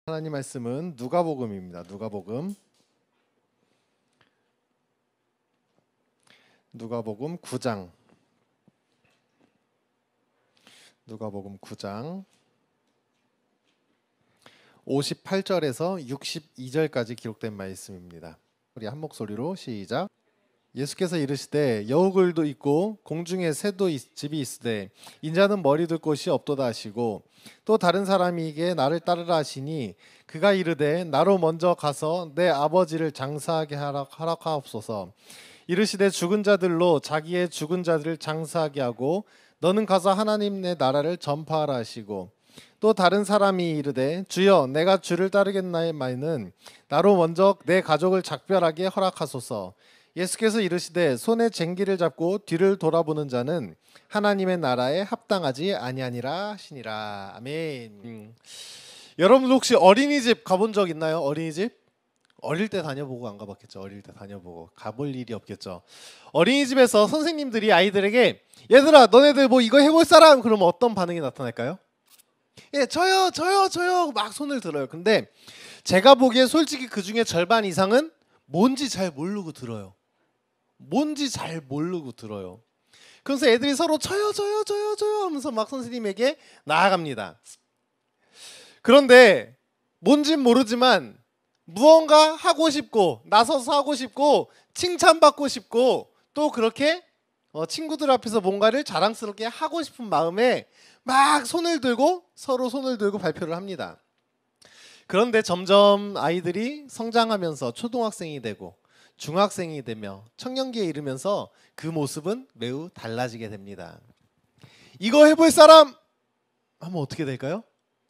하나님 말씀은 누가복음입니다. 누가복음 9장 58절에서 62절까지 기록된 말씀입니다. 우리 한 목소리로 시작. 예수께서 이르시되 여우글도 있고 공중에 새도 집이 있으되 인자는 머리 둘 곳이 없도다 하시고 또 다른 사람에게 나를 따르라 하시니 그가 이르되 나로 먼저 가서 내 아버지를 장사하게 하옵소서. 이르시되 죽은 자들로 자기의 죽은 자들을 장사하게 하고 너는 가서 하나님의 나라를 전파하라 하시고 또 다른 사람이 이르되 주여 내가 주를 따르겠나이마는 나로 먼저 내 가족을 작별하게 허락하소서. 예수께서 이르시되 손에 쟁기를 잡고 뒤를 돌아보는 자는 하나님의 나라에 합당하지 아니하니라 하시니라. 아멘. 여러분들 혹시 어린이집 가본 적 있나요? 어린이집? 어릴 때 다녀보고 안 가봤겠죠. 어릴 때 다녀보고 가볼 일이 없겠죠. 어린이집에서 선생님들이 아이들에게 얘들아 너네들 뭐 이거 해볼 사람? 그러면 어떤 반응이 나타날까요? 예, 저요 막 손을 들어요. 근데 제가 보기에 솔직히 그 중에 절반 이상은 뭔지 잘 모르고 들어요. 그래서 애들이 서로 저요 하면서 막 선생님에게 나아갑니다. 그런데 뭔진 모르지만 무언가 하고 싶고 나서서 하고 싶고 칭찬받고 싶고 또 그렇게 친구들 앞에서 뭔가를 자랑스럽게 하고 싶은 마음에 막 서로 손을 들고 발표를 합니다. 그런데 점점 아이들이 성장하면서 초등학생이 되고 중학생이 되며 청년기에 이르면서 그 모습은 매우 달라지게 됩니다. 이거 해볼 사람 하면 어떻게 될까요?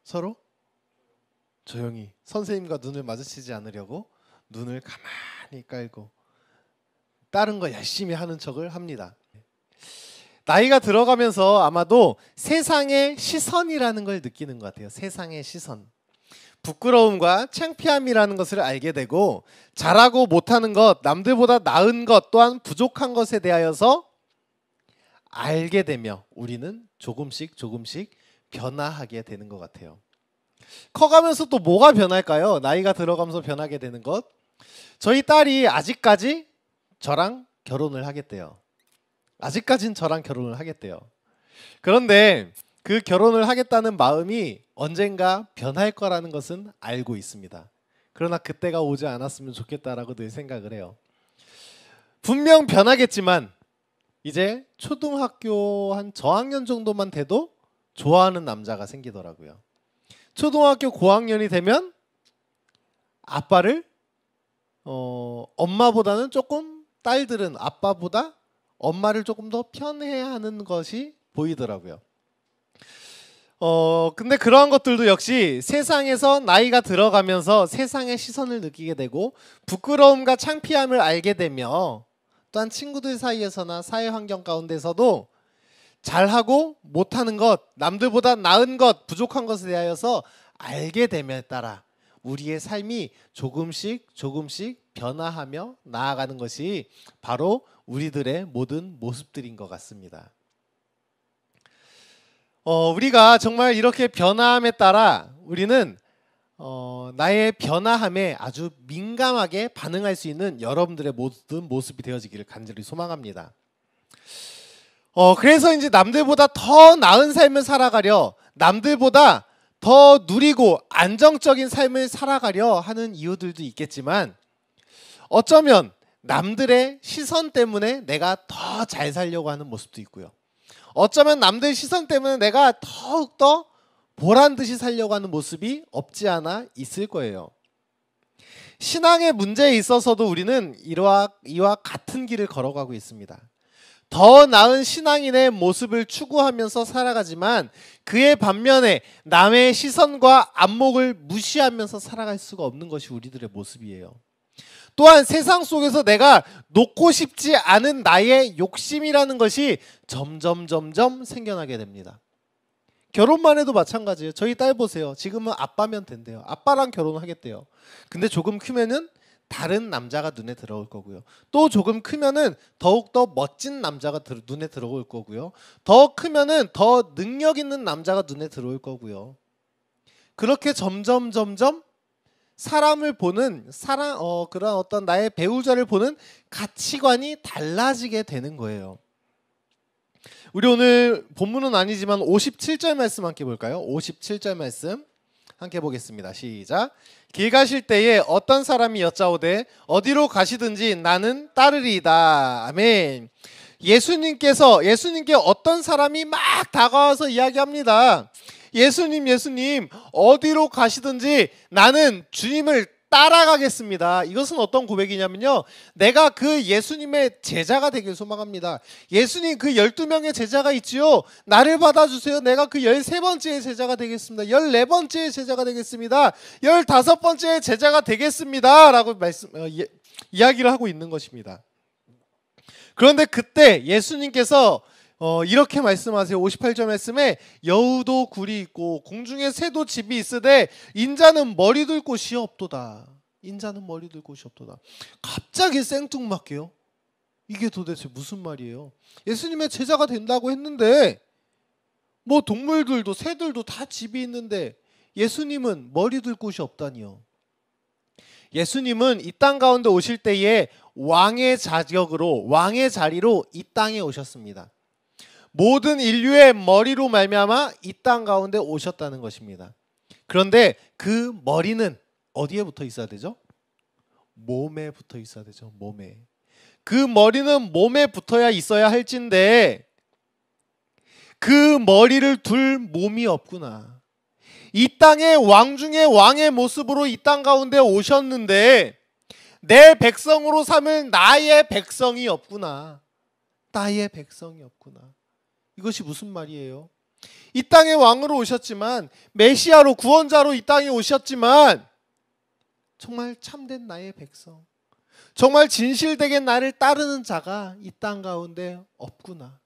서로 조용히 선생님과 눈을 마주치지 않으려고 눈을 가만히 깔고 다른 거 열심히 하는 척을 합니다. 나이가 들어가면서 아마도 세상의 시선이라는 걸 느끼는 것 같아요. 세상의 시선. 부끄러움과 창피함이라는 것을 알게 되고 잘하고 못하는 것, 남들보다 나은 것 또한 부족한 것에 대하여서 알게 되며 우리는 조금씩 변화하게 되는 것 같아요. 커가면서 또 뭐가 변할까요? 나이가 들어가면서 변하게 되는 것. 저희 딸이 아직까지 저랑 결혼을 하겠대요. 그런데 그 결혼을 하겠다는 마음이 언젠가 변할 거라는 것은 알고 있습니다. 그러나 그때가 오지 않았으면 좋겠다라고 늘 생각을 해요. 분명 변하겠지만 이제 초등학교 한 저학년 정도만 돼도 좋아하는 남자가 생기더라고요. 초등학교 고학년이 되면 아빠를 엄마보다는 조금 딸들은 아빠보다 엄마를 조금 더 편애하는 것이 보이더라고요. 근데 그러한 것들도 역시 세상에서 나이가 들어가면서 세상의 시선을 느끼게 되고 부끄러움과 창피함을 알게 되며 또한 친구들 사이에서나 사회 환경 가운데서도 잘하고 못하는 것, 남들보다 나은 것, 부족한 것에 대하여서 알게 됨에 따라 우리의 삶이 조금씩 변화하며 나아가는 것이 바로 우리들의 모든 모습들인 것 같습니다. 우리가 정말 이렇게 변화함에 따라 우리는 나의 변화함에 아주 민감하게 반응할 수 있는 여러분들의 모든 모습이 되어지기를 간절히 소망합니다. 그래서 이제 남들보다 더 나은 삶을 살아가려, 남들보다 더 누리고 안정적인 삶을 살아가려 하는 이유들도 있겠지만 어쩌면 남들의 시선 때문에 내가 더 잘 살려고 하는 모습도 있고요. 어쩌면 남들 시선 때문에 내가 더욱더 보란듯이 살려고 하는 모습이 없지 않아 있을 거예요. 신앙의 문제에 있어서도 우리는 이와 같은 길을 걸어가고 있습니다. 더 나은 신앙인의 모습을 추구하면서 살아가지만 그의 반면에 남의 시선과 안목을 무시하면서 살아갈 수가 없는 것이 우리들의 모습이에요. 또한 세상 속에서 내가 놓고 싶지 않은 나의 욕심이라는 것이 점점 생겨나게 됩니다. 결혼만 해도 마찬가지예요. 저희 딸 보세요. 지금은 아빠면 된대요. 아빠랑 결혼하겠대요. 근데 조금 크면은 다른 남자가 눈에 들어올 거고요. 또 조금 크면은 더욱더 멋진 남자가 눈에 들어올 거고요. 더 크면은 더 능력 있는 남자가 눈에 들어올 거고요. 그렇게 점점 사람을 보는 그런 어떤 나의 배우자를 보는 가치관이 달라지게 되는 거예요. 우리 오늘 본문은 아니지만 57절 말씀 함께 볼까요? 57절 말씀 함께 보겠습니다. 시작. 길 가실 때에 어떤 사람이 여짜오되 어디로 가시든지 나는 따르리이다. 아멘. 예수님께 어떤 사람이 막 다가와서 이야기합니다. 예수님 어디로 가시든지 나는 주님을 따라가겠습니다. 이것은 어떤 고백이냐면요, 내가 그 예수님의 제자가 되길 소망합니다. 예수님 그 12명의 제자가 있지요. 나를 받아주세요. 내가 그 13번째 제자가 되겠습니다. 14번째 제자가 되겠습니다. 15번째 제자가 되겠습니다 라고 이야기를 하고 있는 것입니다. 그런데 그때 예수님께서 이렇게 말씀하세요. 58절 말씀에 여우도 굴이 있고 공중에 새도 집이 있으되 인자는 머리 둘 곳이 없도다. 인자는 머리 둘 곳이 없도다. 갑자기 생뚱맞게요. 이게 도대체 무슨 말이에요? 예수님의 제자가 된다고 했는데 뭐 동물들도 새들도 다 집이 있는데 예수님은 머리 둘 곳이 없다니요. 예수님은 이 땅 가운데 오실 때에 왕의 자격으로, 왕의 자리로 이 땅에 오셨습니다. 모든 인류의 머리로 말미암아 이 땅 가운데 오셨다는 것입니다. 그런데 그 머리는 어디에 붙어 있어야 되죠? 몸에 붙어 있어야 되죠. 몸에. 그 머리는 몸에 붙어야 있어야 할진데 그 머리를 둘 몸이 없구나. 이 땅의 왕 중에 왕의 모습으로 이 땅 가운데 오셨는데 내 백성으로 삼을 나의 백성이 없구나. 나의 백성이 없구나. 이것이 무슨 말이에요? 이 땅의 왕으로 오셨지만, 메시아로, 구원자로 이 땅에 오셨지만 정말 참된 나의 백성, 정말 진실되게 나를 따르는 자가 이 땅 가운데 없구나.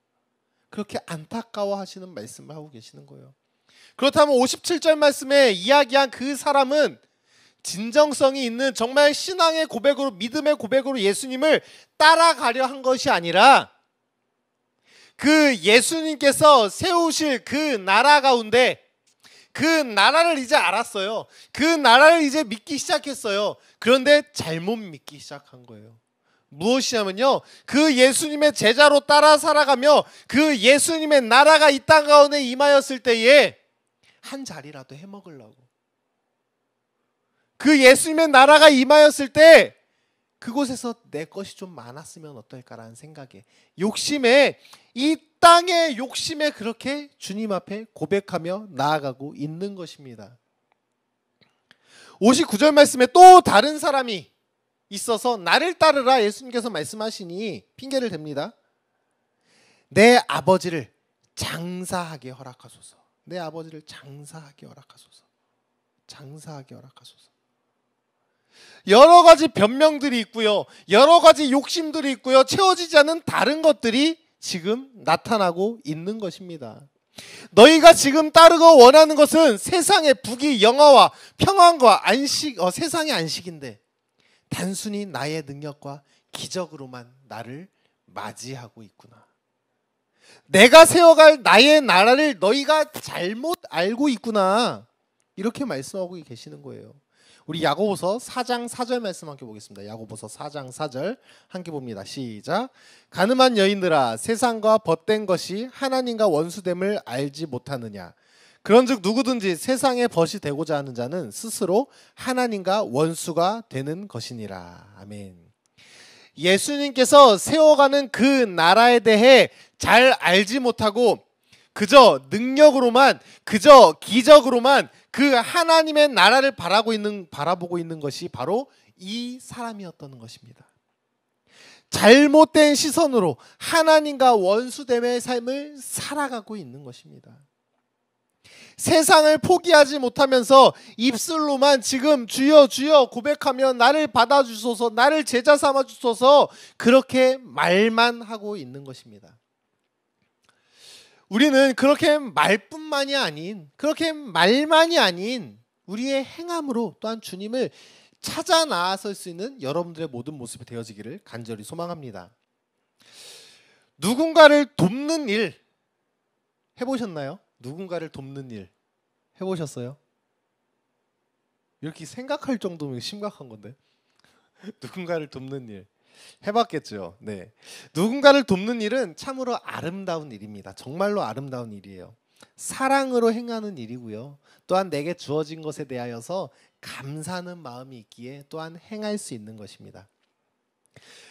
그렇게 안타까워하시는 말씀을 하고 계시는 거예요. 그렇다면 57절 말씀에 이야기한 그 사람은 진정성이 있는 정말 신앙의 고백으로, 믿음의 고백으로 예수님을 따라가려 한 것이 아니라 그 예수님께서 세우실 그 나라 가운데, 그 나라를 이제 알았어요. 그 나라를 이제 믿기 시작했어요. 그런데 잘못 믿기 시작한 거예요. 무엇이냐면요, 그 예수님의 제자로 따라 살아가며 그 예수님의 나라가 이 땅 가운데 임하였을 때에 한 자리라도 해먹으려고, 그 예수님의 나라가 임하였을 때 그곳에서 내 것이 좀 많았으면 어떨까라는 생각에, 욕심에, 이 땅의 욕심에 그렇게 주님 앞에 고백하며 나아가고 있는 것입니다. 59절 말씀에 또 다른 사람이 있어서 나를 따르라 예수님께서 말씀하시니 핑계를 댑니다. 내 아버지를 장사하게 허락하소서. 내 아버지를 장사하게 허락하소서. 장사하게 허락하소서. 여러 가지 변명들이 있고요, 여러 가지 욕심들이 있고요, 채워지지 않은 다른 것들이 지금 나타나고 있는 것입니다. 너희가 지금 따르고 원하는 것은 세상의 부귀 영화와 평안과 안식, 세상의 안식인데 단순히 나의 능력과 기적으로만 나를 맞이하고 있구나. 내가 세워갈 나의 나라를 너희가 잘못 알고 있구나. 이렇게 말씀하고 계시는 거예요. 우리 야고보서 4장 4절 말씀 함께 보겠습니다. 야고보서 4장 4절 함께 봅니다. 시작. 가늠한 여인들아, 세상과 벗된 것이 하나님과 원수됨을 알지 못하느냐. 그런즉 누구든지 세상의 벗이 되고자 하는 자는 스스로 하나님과 원수가 되는 것이니라. 아멘. 예수님께서 세워가는 그 나라에 대해 잘 알지 못하고 그저 능력으로만, 그저 기적으로만 그 하나님의 나라를 바라보고 있는 것이 바로 이 사람이었던 것입니다. 잘못된 시선으로 하나님과 원수됨의 삶을 살아가고 있는 것입니다. 세상을 포기하지 못하면서 입술로만 지금 주여 주여 고백하며 나를 받아주소서, 나를 제자 삼아주소서, 그렇게 말만 하고 있는 것입니다. 우리는 그렇게 말뿐만이 아닌, 그렇게 말만이 아닌 우리의 행함으로 또한 주님을 찾아 나아설 수 있는 여러분들의 모든 모습이 되어지기를 간절히 소망합니다. 누군가를 돕는 일 해보셨나요? 누군가를 돕는 일 해보셨어요? 이렇게 생각할 정도면 심각한 건데. 누군가를 돕는 일 해봤겠죠. 네, 누군가를 돕는 일은 참으로 아름다운 일입니다. 정말로 아름다운 일이에요. 사랑으로 행하는 일이고요. 또한 내게 주어진 것에 대하여서 감사하는 마음이 있기에 또한 행할 수 있는 것입니다.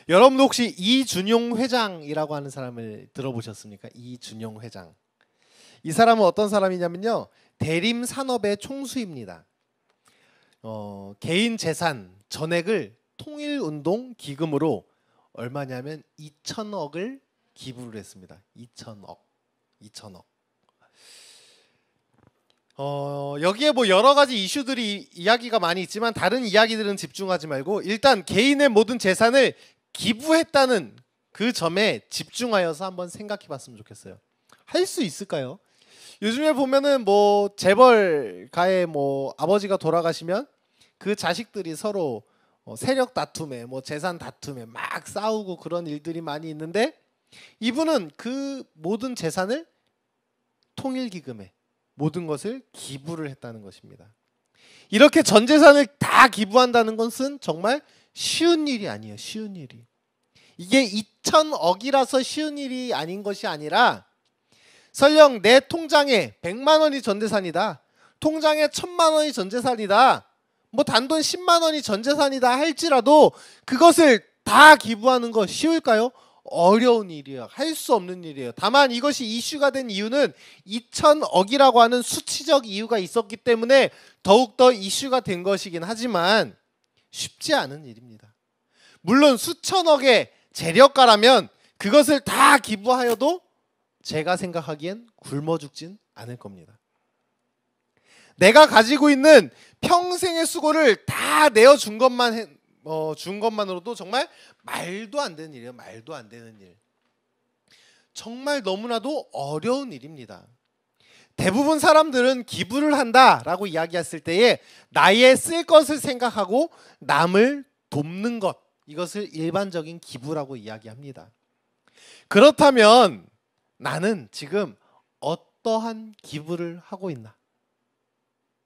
여러분도 혹시 이준용 회장이라고 하는 사람을 들어보셨습니까? 이준용 회장. 이 사람은 어떤 사람이냐면요, 대림 산업의 총수입니다. 개인 재산 전액을 통일운동 기금으로 얼마냐면 2천억을 기부를 했습니다. 2천억. 여기에 뭐 여러 가지 이슈들이 이야기가 많이 있지만 다른 이야기들은 집중하지 말고 일단 개인의 모든 재산을 기부했다는 그 점에 집중하여서 한번 생각해 봤으면 좋겠어요. 할 수 있을까요? 요즘에 보면은 뭐 재벌가의 뭐 아버지가 돌아가시면 그 자식들이 서로 세력 다툼에 뭐 재산 다툼에 막 싸우고 그런 일들이 많이 있는데, 이분은 그 모든 재산을 통일기금에 모든 것을 기부를 했다는 것입니다. 이렇게 전 재산을 다 기부한다는 것은 정말 쉬운 일이 아니에요. 쉬운 일이. 이게 2천억이라서 쉬운 일이 아닌 것이 아니라, 설령 내 통장에 100만 원이 전 재산이다, 통장에 1000만 원이 전 재산이다, 뭐 단돈 10만 원이 전 재산이다 할지라도 그것을 다 기부하는 거 쉬울까요? 어려운 일이에요. 할 수 없는 일이에요. 다만 이것이 이슈가 된 이유는 2천억이라고 하는 수치적 이유가 있었기 때문에 더욱더 이슈가 된 것이긴 하지만 쉽지 않은 일입니다. 물론 수천억의 재력가라면 그것을 다 기부하여도 제가 생각하기엔 굶어 죽진 않을 겁니다. 내가 가지고 있는 평생의 수고를 다 내어준 것만으로도 정말 말도 안 되는 일이에요. 말도 안 되는 일. 정말 너무나도 어려운 일입니다. 대부분 사람들은 기부를 한다라고 이야기했을 때에 나의 쓸 것을 생각하고 남을 돕는 것, 이것을 일반적인 기부라고 이야기합니다. 그렇다면 나는 지금 어떠한 기부를 하고 있나?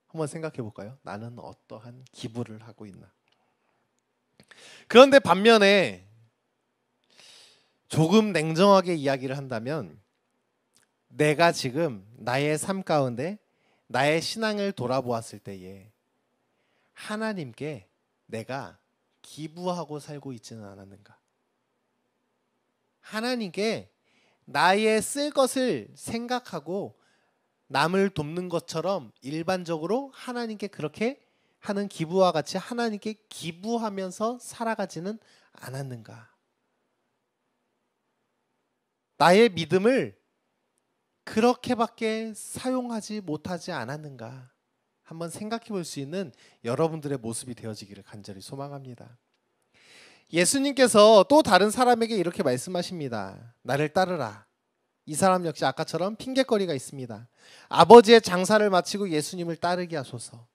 한번 생각해 볼까요? 나는 어떠한 기부를 하고 있나? 그런데 반면에 조금 냉정하게 이야기를 한다면, 내가 지금 나의 삶 가운데 나의 신앙을 돌아보았을 때에 하나님께 내가 기부하고 살고 있지는 않았는가? 하나님께 나의 쓸 것을 생각하고 남을 돕는 것처럼 일반적으로 하나님께 그렇게 하는 기부와 같이 하나님께 기부하면서 살아가지는 않았는가? 나의 믿음을 그렇게밖에 사용하지 못하지 않았는가? 한번 생각해 볼 수 있는 여러분들의 모습이 되어지기를 간절히 소망합니다. 예수님께서 또 다른 사람에게 이렇게 말씀하십니다. 나를 따르라. 이 사람 역시 아까처럼 핑계거리가 있습니다. 아버지의 장사를 마치고 예수님을 따르게 하소서.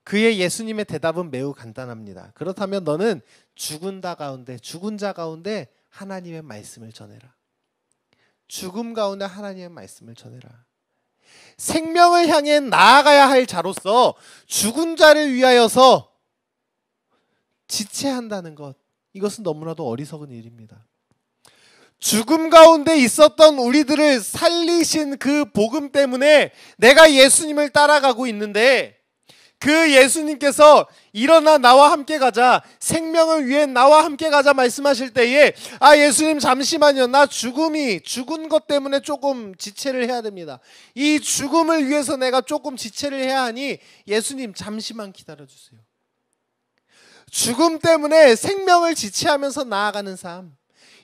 그의 예수님의 대답은 매우 간단합니다. 그렇다면 너는 죽은 자 가운데 하나님의 말씀을 전해라. 죽음 가운데 하나님의 말씀을 전해라. 생명을 향해 나아가야 할 자로서 죽은 자를 위하여서 지체한다는 것, 이것은 너무나도 어리석은 일입니다. 죽음 가운데 있었던 우리들을 살리신 그 복음 때문에 내가 예수님을 따라가고 있는데, 그 예수님께서 일어나 나와 함께 가자, 생명을 위해 나와 함께 가자 말씀하실 때에 예수님 잠시만요, 나 죽은 것 때문에 조금 지체를 해야 됩니다. 이 죽음을 위해서 내가 조금 지체를 해야 하니 예수님 잠시만 기다려주세요. 죽음 때문에 생명을 지체하면서 나아가는 삶,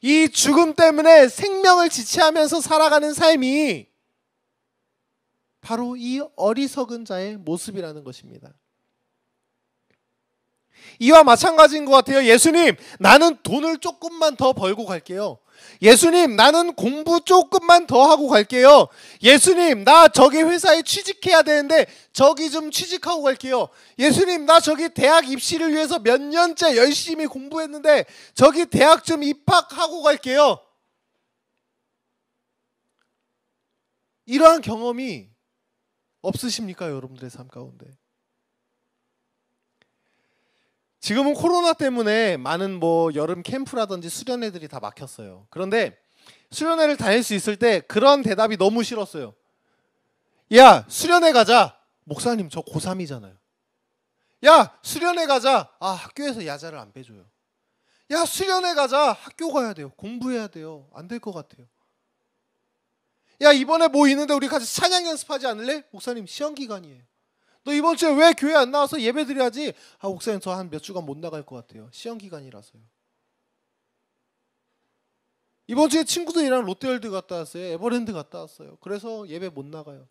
이 죽음 때문에 생명을 지체하면서 살아가는 삶이 바로 이 어리석은 자의 모습이라는 것입니다. 이와 마찬가지인 것 같아요. 예수님, 나는 돈을 조금만 더 벌고 갈게요. 예수님, 나는 공부 조금만 더 하고 갈게요. 예수님, 나 저기 회사에 취직해야 되는데 저기 좀 취직하고 갈게요. 예수님, 나 저기 대학 입시를 위해서 몇 년째 열심히 공부했는데 저기 대학 좀 입학하고 갈게요. 이러한 경험이 없으십니까? 여러분들의 삶 가운데. 지금은 코로나 때문에 많은 뭐 여름 캠프라든지 수련회들이 다 막혔어요. 그런데 수련회를 다닐 수 있을 때 그런 대답이 너무 싫었어요. 야, 수련회 가자. 목사님, 저 고3이잖아요. 야, 수련회 가자. 아, 학교에서 야자를 안 빼줘요. 야, 수련회 가자. 학교 가야 돼요. 공부해야 돼요. 안 될 것 같아요. 야, 이번에 뭐 있는데 우리 같이 찬양 연습하지 않을래? 목사님, 시험 기간이에요. 너 이번 주에 왜 교회 안 나와서 예배 드려야지? 아, 목사님, 저 한 몇 주간 못 나갈 것 같아요. 시험 기간이라서요. 이번 주에 친구들이랑 롯데월드 갔다 왔어요. 에버랜드 갔다 왔어요. 그래서 예배 못 나가요.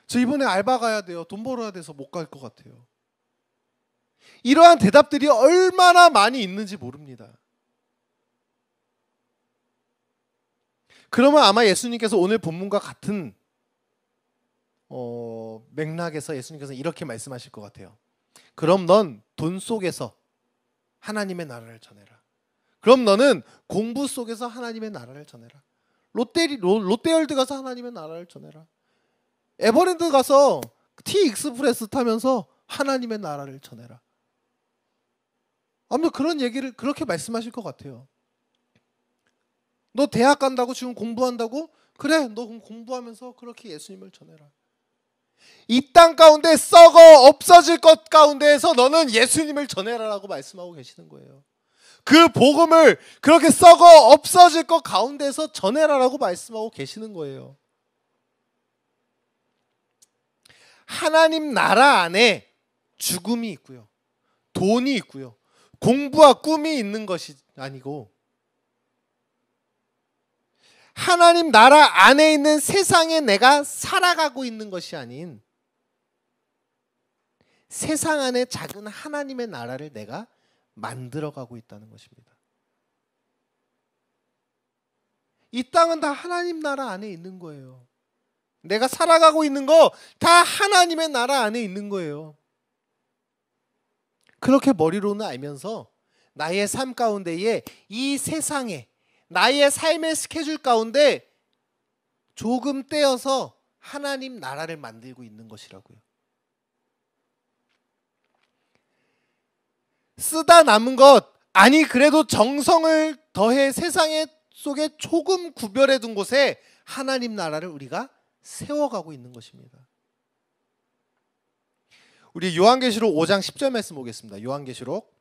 저 이번에 알바 가야 돼요. 돈 벌어야 돼서 못 갈 것 같아요. 이러한 대답들이 얼마나 많이 있는지 모릅니다. 그러면 아마 예수님께서 오늘 본문과 같은 맥락에서 예수님께서 이렇게 말씀하실 것 같아요. 그럼 넌 돈 속에서 하나님의 나라를 전해라. 그럼 너는 공부 속에서 하나님의 나라를 전해라. 롯데월드 가서 하나님의 나라를 전해라. 에버랜드 가서 T익스프레스 타면서 하나님의 나라를 전해라. 아무튼 그런 얘기를 그렇게 말씀하실 것 같아요. 너 대학 간다고 지금 공부한다고? 그래, 너 공부하면서 그렇게 예수님을 전해라. 이 땅 가운데 썩어 없어질 것 가운데에서 너는 예수님을 전해라라고 말씀하고 계시는 거예요. 그 복음을 그렇게 썩어 없어질 것 가운데에서 전해라라고 말씀하고 계시는 거예요. 하나님 나라 안에 죽음이 있고요. 돈이 있고요. 공부와 꿈이 있는 것이 아니고 하나님 나라 안에 있는 세상에 내가 살아가고 있는 것이 아닌 세상 안에 작은 하나님의 나라를 내가 만들어가고 있다는 것입니다. 이 땅은 다 하나님 나라 안에 있는 거예요. 내가 살아가고 있는 거 다 하나님의 나라 안에 있는 거예요. 그렇게 머리로는 알면서 나의 삶 가운데에 이 세상에 나의 삶의 스케줄 가운데 조금 떼어서 하나님 나라를 만들고 있는 것이라고요. 쓰다 남은 것, 아니 그래도 정성을 더해 세상의 속에 조금 구별해 둔 곳에 하나님 나라를 우리가 세워가고 있는 것입니다. 우리 요한계시록 5장 10절 말씀 보겠습니다. 요한계시록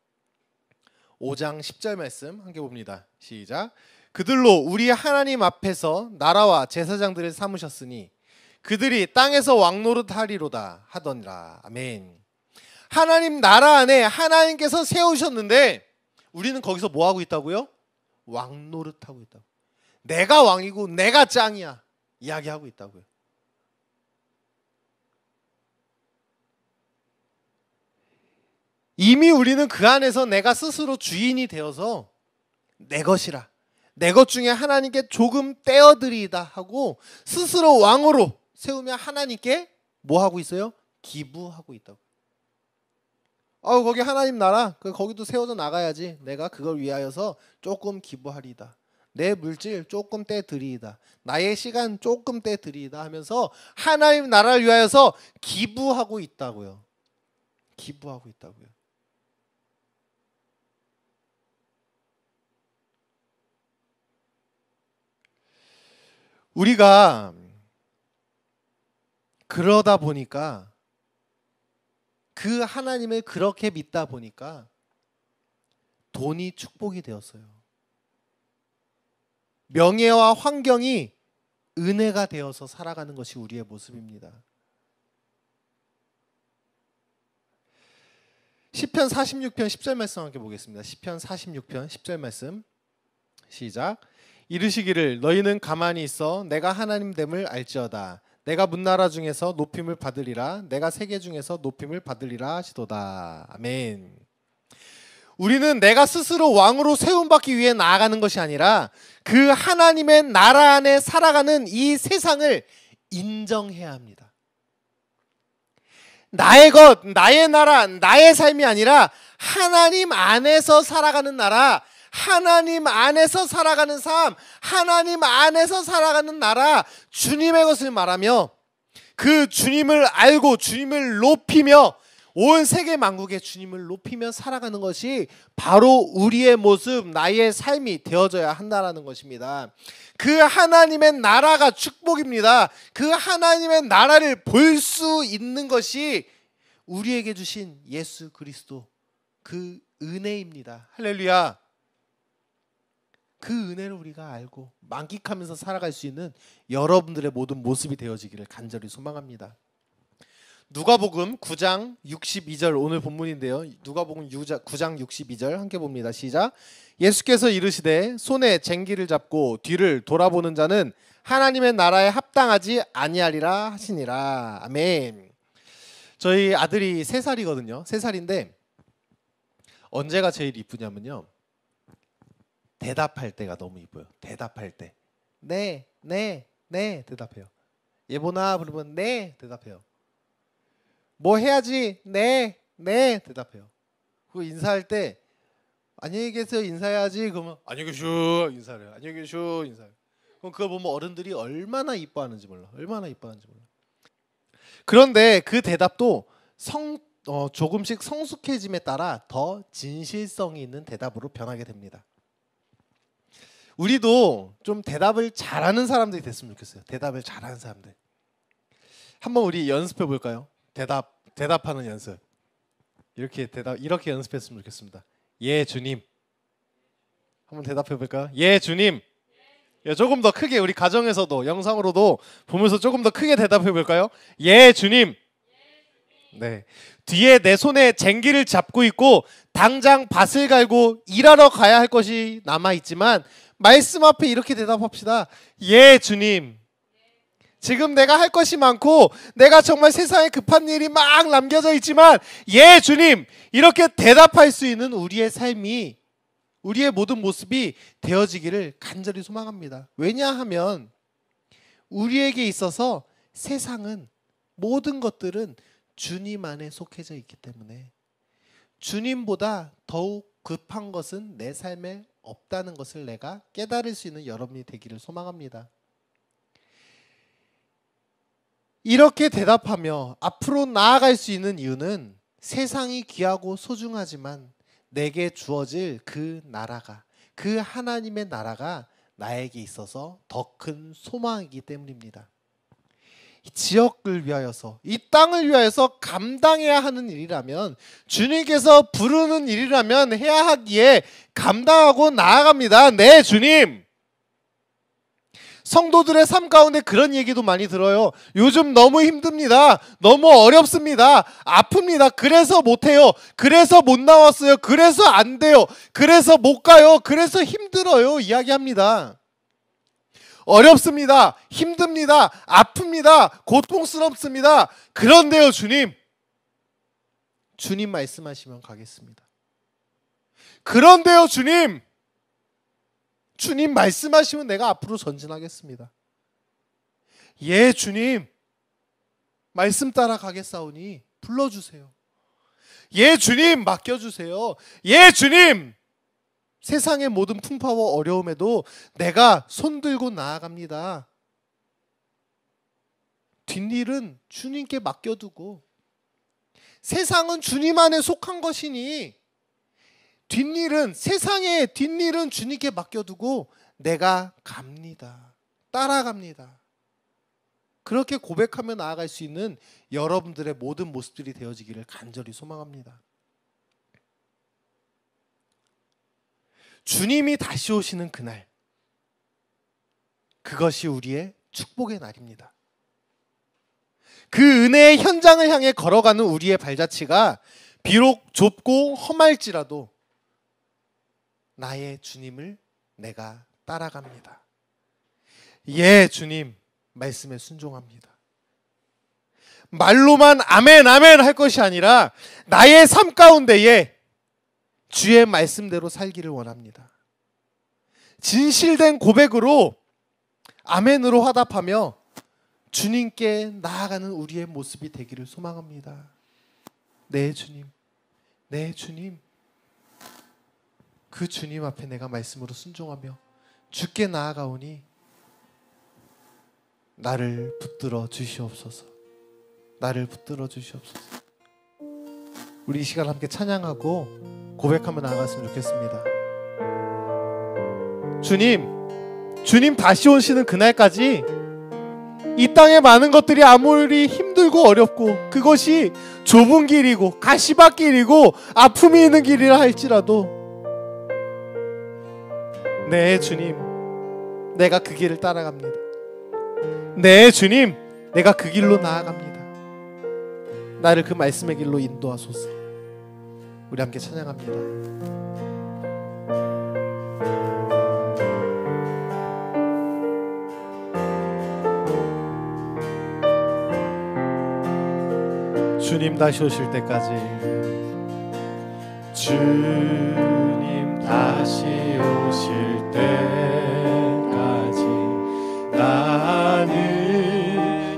5장 10절 말씀 함께 봅니다. 시작. 그들로 우리 하나님 앞에서 나라와 제사장들을 삼으셨으니 그들이 땅에서 왕노릇하리로다 하더니라. 아멘. 하나님 나라 안에 하나님께서 세우셨는데 우리는 거기서 뭐 하고 있다고요? 왕노릇하고 있다고. 내가 왕이고 내가 짱이야 이야기하고 있다고요. 이미 우리는 그 안에서 내가 스스로 주인이 되어서 내 것이라, 내 것 중에 하나님께 조금 떼어드리이다 하고 스스로 왕으로 세우며 하나님께 뭐 하고 있어요? 기부하고 있다고. 거기 하나님 나라, 거기도 세워져 나가야지. 내가 그걸 위하여서 조금 기부하리이다. 내 물질 조금 떼드리이다. 나의 시간 조금 떼드리이다 하면서 하나님 나라를 위하여서 기부하고 있다고요. 기부하고 있다고요. 우리가 그러다 보니까 그 하나님을 그렇게 믿다 보니까 돈이 축복이 되었어요. 명예와 환경이 은혜가 되어서 살아가는 것이 우리의 모습입니다. 시편 46편 10절 말씀 함께 보겠습니다. 시편 46편 10절 말씀 시작. 이르시기를 너희는 가만히 있어 내가 하나님 됨을 알지어다. 내가 문나라 중에서 높임을 받으리라. 내가 세계 중에서 높임을 받으리라 하시도다. 아멘. 우리는 내가 스스로 왕으로 세움받기 위해 나아가는 것이 아니라 그 하나님의 나라 안에 살아가는 이 세상을 인정해야 합니다. 나의 것, 나의 나라, 나의 삶이 아니라 하나님 안에서 살아가는 나라, 하나님 안에서 살아가는 삶, 하나님 안에서 살아가는 나라, 주님의 것을 말하며 그 주님을 알고 주님을 높이며 온 세계 만국의 주님을 높이며 살아가는 것이 바로 우리의 모습, 나의 삶이 되어져야 한다는 것입니다. 그 하나님의 나라가 축복입니다. 그 하나님의 나라를 볼 수 있는 것이 우리에게 주신 예수 그리스도 그 은혜입니다. 할렐루야. 그 은혜를 우리가 알고 만끽하면서 살아갈 수 있는 여러분들의 모든 모습이 되어지기를 간절히 소망합니다. 누가복음 9장 62절 오늘 본문인데요. 누가복음 9장 62절 함께 봅니다. 시작. 예수께서 이르시되 손에 쟁기를 잡고 뒤를 돌아보는 자는 하나님의 나라에 합당하지 아니하리라 하시니라. 아멘. 저희 아들이 3살이거든요. 3살인데 언제가 제일 이쁘냐면요. 대답할 때가 너무 이뻐요. 대답할 때. 네, 네, 네 대답해요. 예보나 부르면 네 대답해요. 뭐 해야지? 네, 네 대답해요. 그리고 인사할 때 안녕히 계세요 인사해야지. 그러면 안녕히 계쇼 인사를 해요. 안녕히 계쇼 인사를. 그럼 그걸 보면 어른들이 얼마나 이뻐하는지 몰라. 얼마나 이뻐하는지 몰라. 그런데 그 대답도 조금씩 성숙해짐에 따라 더 진실성이 있는 대답으로 변하게 됩니다. 우리도 좀 대답을 잘하는 사람들이 됐으면 좋겠어요. 대답을 잘하는 사람들. 한번 우리 연습해 볼까요? 대답하는 연습. 이렇게 연습했으면 좋겠습니다. 예 주님. 한번 대답해 볼까요? 예 주님. 예, 조금 더 크게 우리 가정에서도 영상으로도 보면서 조금 더 크게 대답해 볼까요? 예 주님. 네. 뒤에 내 손에 쟁기를 잡고 있고 당장 밭을 갈고 일하러 가야 할 것이 남아 있지만 말씀 앞에 이렇게 대답합시다. 예 주님. 지금 내가 할 것이 많고 내가 정말 세상에 급한 일이 막 남겨져 있지만 예 주님. 이렇게 대답할 수 있는 우리의 삶이 우리의 모든 모습이 되어지기를 간절히 소망합니다. 왜냐하면 우리에게 있어서 세상은 모든 것들은 주님 안에 속해져 있기 때문에 주님보다 더욱 급한 것은 내 삶에 없다는 것을 내가 깨달을 수 있는 여러분이 되기를 소망합니다. 이렇게 대답하며 앞으로 나아갈 수 있는 이유는 세상이 귀하고 소중하지만 내게 주어질 그 나라가, 그 하나님의 나라가 나에게 있어서 더 큰 소망이기 때문입니다. 이 지역을 위하여서, 이 땅을 위하여서 감당해야 하는 일이라면, 주님께서 부르는 일이라면 해야 하기에 감당하고 나아갑니다. 네, 주님. 성도들의 삶 가운데 그런 얘기도 많이 들어요. 요즘 너무 힘듭니다. 너무 어렵습니다. 아픕니다. 그래서 못해요. 그래서 못 나왔어요. 그래서 안 돼요. 그래서 못 가요. 그래서 힘들어요. 이야기합니다. 어렵습니다. 힘듭니다. 아픕니다. 고통스럽습니다. 그런데요, 주님. 주님 말씀하시면 가겠습니다. 그런데요, 주님. 주님 말씀하시면 내가 앞으로 전진하겠습니다. 예, 주님. 말씀 따라 가겠사오니 불러주세요. 예, 주님. 맡겨주세요. 예, 주님. 세상의 모든 풍파와 어려움에도 내가 손들고 나아갑니다. 뒷일은 주님께 맡겨두고 세상은 주님 안에 속한 것이니 세상의 뒷일은 주님께 맡겨두고 내가 갑니다. 따라갑니다. 그렇게 고백하며 나아갈 수 있는 여러분들의 모든 모습들이 되어지기를 간절히 소망합니다. 주님이 다시 오시는 그날, 그것이 우리의 축복의 날입니다. 그 은혜의 현장을 향해 걸어가는 우리의 발자취가 비록 좁고 험할지라도 나의 주님을 내가 따라갑니다. 예, 주님 말씀에 순종합니다. 말로만 아멘 아멘 할 것이 아니라 나의 삶 가운데에 주의 말씀대로 살기를 원합니다. 진실된 고백으로 아멘으로 화답하며 주님께 나아가는 우리의 모습이 되기를 소망합니다. 네, 주님. 네, 주님. 그 주님 앞에 내가 말씀으로 순종하며 주께 나아가오니 나를 붙들어 주시옵소서. 나를 붙들어 주시옵소서. 우리 이 시간 함께 찬양하고 고백하며 나아갔으면 좋겠습니다. 주님 다시 오시는 그날까지 이 땅의 많은 것들이 아무리 힘들고 어렵고 그것이 좁은 길이고 가시밭길이고 아픔이 있는 길이라 할지라도 네 주님, 내가 그 길을 따라갑니다. 네 주님, 내가 그 길로 나아갑니다. 나를 그 말씀의 길로 인도하소서. 우리 함께 찬양합니다. 주님 다시 오실 때까지, 주님 다시 오실 때까지 나는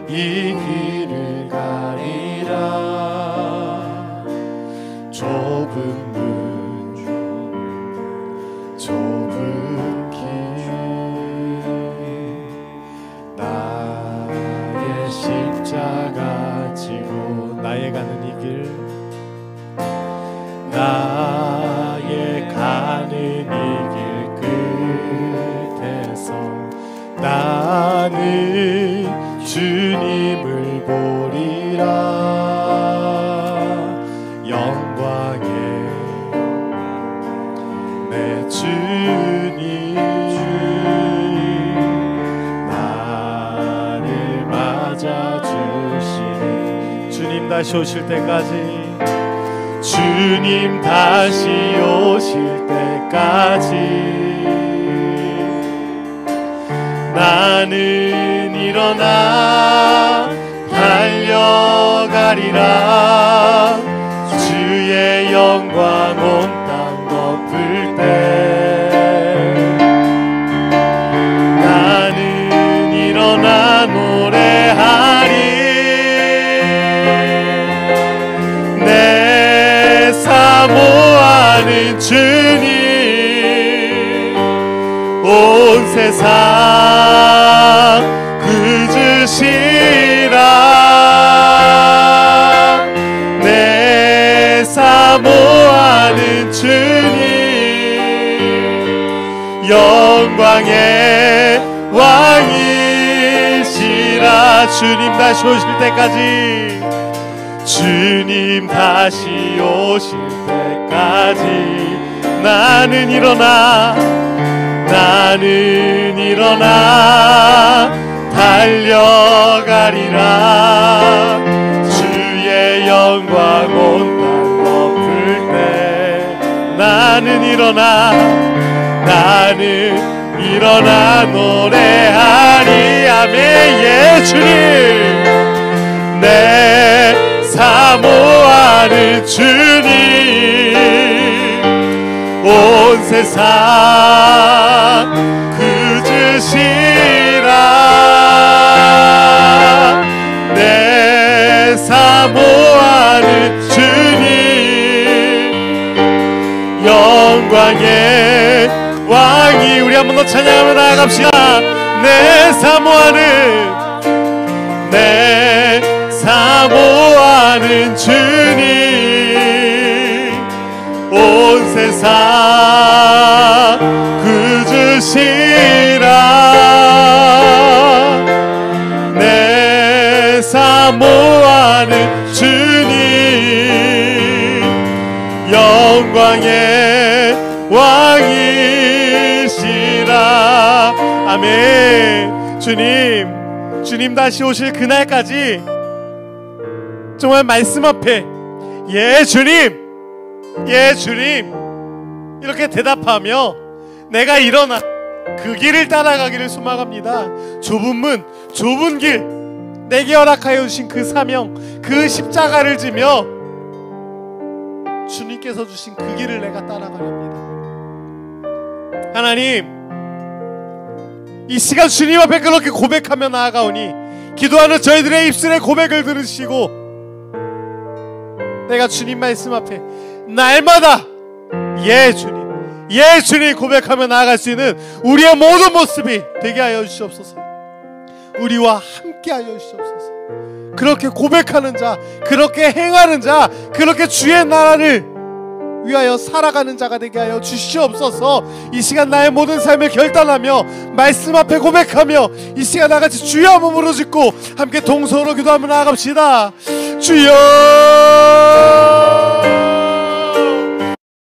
이 길을 가리라. 좁은 문, 좁은 길, 나의 십자가 지고 나의 가는 이 길, 나의 가는 이 길 끝에서 나는 주님을 보리라. 영광의 내 주님, 나를 맞아주시니. 주님 다시 오실 때까지, 주님 다시 오실 때까지 나는 일어나 달려가리라. 주의 영광 온 땅 덮을 때 나는 일어나 노래하리. 내 사모하는 주님, 온 세상 그주시라. 내 사모하는 주님, 영광의 왕이시라. 주님 다시 오실 때까지, 주님 다시 오실 때까지 나는 일어나 달려가리라. 주의 영광 온 땅 덮을 때 나는 일어나 노래하리. 아멘. 예 주님, 내 사모하는 주님, 온 세상 그주시라. 내 사모하는 주님, 영광의 왕이. 우리 한 번 더 찬양하며 나아갑시다. 내 사모하는 주님, 온 세상 그주시라. 내 사모하는 주님, 영광의 왕이시라. 아멘. 주님 다시 오실 그날까지 정말 말씀 앞에 예 주님 이렇게 대답하며 내가 일어나 그 길을 따라가기를 소망합니다. 좁은 문, 좁은 길, 내게 허락하여 주신 그 사명, 그 십자가를 지며 주님께서 주신 그 길을 내가 따라가렵니다. 하나님, 이 시간 주님 앞에 그렇게 고백하며 나아가오니 기도하는 저희들의 입술의 고백을 들으시고 내가 주님 말씀 앞에 날마다 예 주님 고백하며 나아갈 수 있는 우리의 모든 모습이 되게 하여 주시옵소서. 우리와 함께 하여 주시옵소서. 그렇게 고백하는 자, 그렇게 행하는 자, 그렇게 주의 나라를 위하여 살아가는 자가 되게 하여 주시옵소서. 이 시간 나의 모든 삶을 결단하며 말씀 앞에 고백하며 이 시간 나같이 주여 한번 부르짖고 함께 동서로 기도하며 나아갑시다. 주여